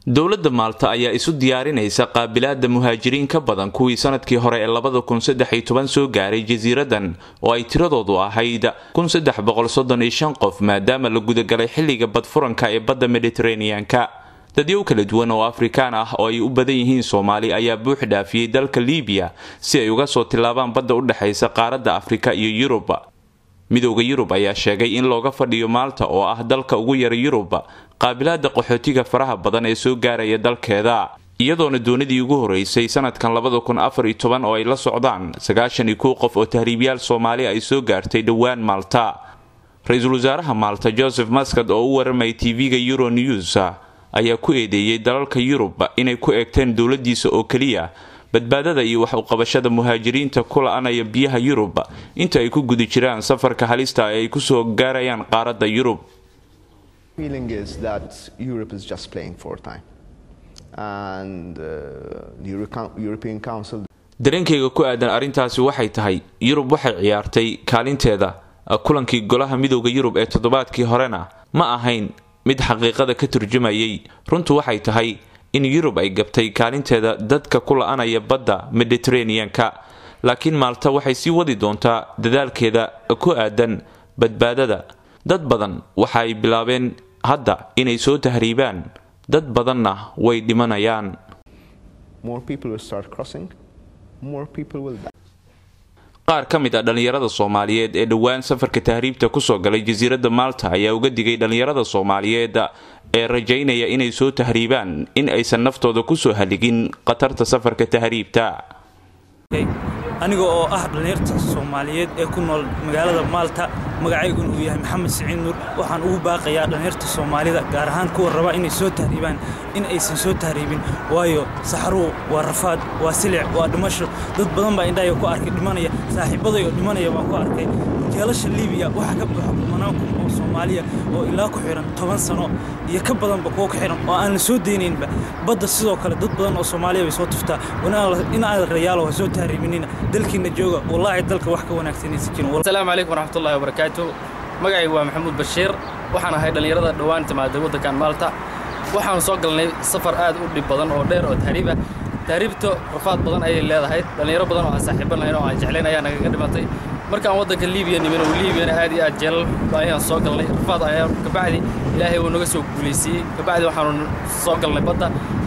dowladda Malta ayaa isu diyaarinaysa qaabilaadda muhaajiriin ka badan kuwii sanadkii hore ee 2013 soo gaaray jasiiradan oo ay tiradoodu ahayd 1335 qof maadaama la gudagalay xilliga badfuranka ee badda Mediterranean-ka. dadyow kala duwan oo Afrikaan ah oo ay u badan yihiin Soomaali ayaa buux dhaafiyay dalka Liibiya si ay uga soo tilaabaan badda u dhaxaysa qaaradda Afrika iyo Yurub. midowga Yurub ayaa sheegay in looga fadhiyo Malta oo ah dalka ugu yar Yurub qaabilaadda qaxootiga faraha badan ee soo gaaraya dalkeeda, iyadoona doonidii ugu horeysay sanadkan 2014 oo ay la socdaan 91 qof oo tahriibiyaal Soomaali ay soo gaartay dhawaan Malta. Ra'iisul Wasaaraha Malta Joseph Muscat oo u waramay TV-ga Euronews ayaa ku eedeeyay dalalka Yurub inay ku eegteen dawladiisa oo kaliya badbaadada iyo wax u qabashada muhaajiriinta kula anaya biyaha Yurub inta ay ku gudi jiraan safarka halista ay ku soo gaarayaan qaaradda Yurub. Feeling is that Europe is just playing for time, and the European Council. dareenkayga ku aadan arintaasi waxay tahay Yurub waxay ciyaartay kaalinteeda kulankii golaha midowga Yurub ee toddobaadkii horena ma ahayn mid xaqiiqada ka turjumayay. runtu waxay tahay in Yurub ay gabtay kaalinteeda dadka kula anaya badda Mediterranean-ka, laakiin Malta waxay sii wadi doontaa dadaalkeeda ku aadan badbaadada. dad badan waxay bilaabeen hadda inay soo tahriibaan, dad badanna way dhimanayaan. More people will start crossing, more people will die. qaar ka mid ah dhalinyarada Soomaaliyeed ee dhawaan safarka tahriibta ku soo galay jasiiradda Malta ayaa uga digay dhalinyarada Soomaaliyeed ee rajaynaya inay soo tahriibaan in aysan naftooda ku soo haligin qatarta safarka tahriibta. aniga oo ah dhalinyarta Soomaaliyeed ee ku nool magaalada Malta, magacaygu uu yahay Maxamed Siciid Nuur, waxaan ugu baaqayaa dhalinyarta Soomaalida gaar ahaan kuwa raba inay soo tahriibaan in aysan soo tahriibin, waayo saxaro waa rafaad, waa silic, waa dhimasho. dad badan baa indhaha ku arkay dhimanaya, saaxiibaday oo dhimanaya baan ku arkay. jeelasha Liibiya waxa ka buuxa kumanaan kun oo Soomaaliya oo ilaa ku xiran 10 sano iyo ka badanba kuwa ku xiran oo aan la soo deynaynba badda. sidoo kale dad badan oo Soomaaliya way soo tuftaa in aan rayaalo soo tahriibinina dalkiina jooga, wallahi dalka wax ka wanaagsanaysa jirin. Assalaamu alaykum warahmatullahi wabarakatuh. magacaygu waa Maxamuud Bashiir, waxaan ahay dhalinyarada dhawaan timaada waddankan Malta. waxaan soo galnay safar aad u dhib badan oo dheer oo tahriibto rafaad badan ayay leedahay. dhalinyaro badan oo aan saaxiibanahay oo aan jeclayn ayaa naga dhimatay. markaan waddanka Liibiya nimino Liibiyana aad iyo aad jeel ayaan soo galnay, rafaad ayaa ka bacdi Ilaahay uu naga soo guuleysiyay. ka bacdi waxaanu soo galnay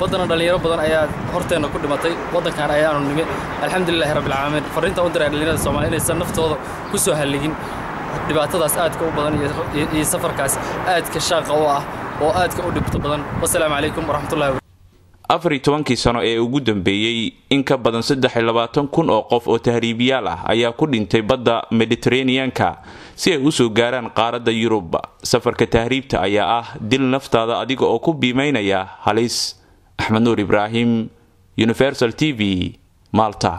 baddana dhalinyaro badan ayaa horteena ku dhimatay. waddankan ayaanu nimid alxamdulillaah rabbil caalamiin. fariinta u diray dhalinyarada Soomaaliyeed inaysan naftooda ku soo haligin dhibaatadaas aadka u badan iyo safarkaas aadka shaaqa u ah oo aadka u dhibto badan. wassalaamu calaykum waraxmatullaahi wabarakatuh. 14 sano ee ugu dambeeyay in ka badan 23,000 oo qof oo tahriibiyaal ah ayaa ku dhintay badda Mediterranean-ka si ay u soo gaaraan qaaradda Yurub. safarka tahriibta ayaa ah dil naftaada adiga oo ku biimeynaya halis. Axmed Nuur Ibraahim, Universal TV, Malta.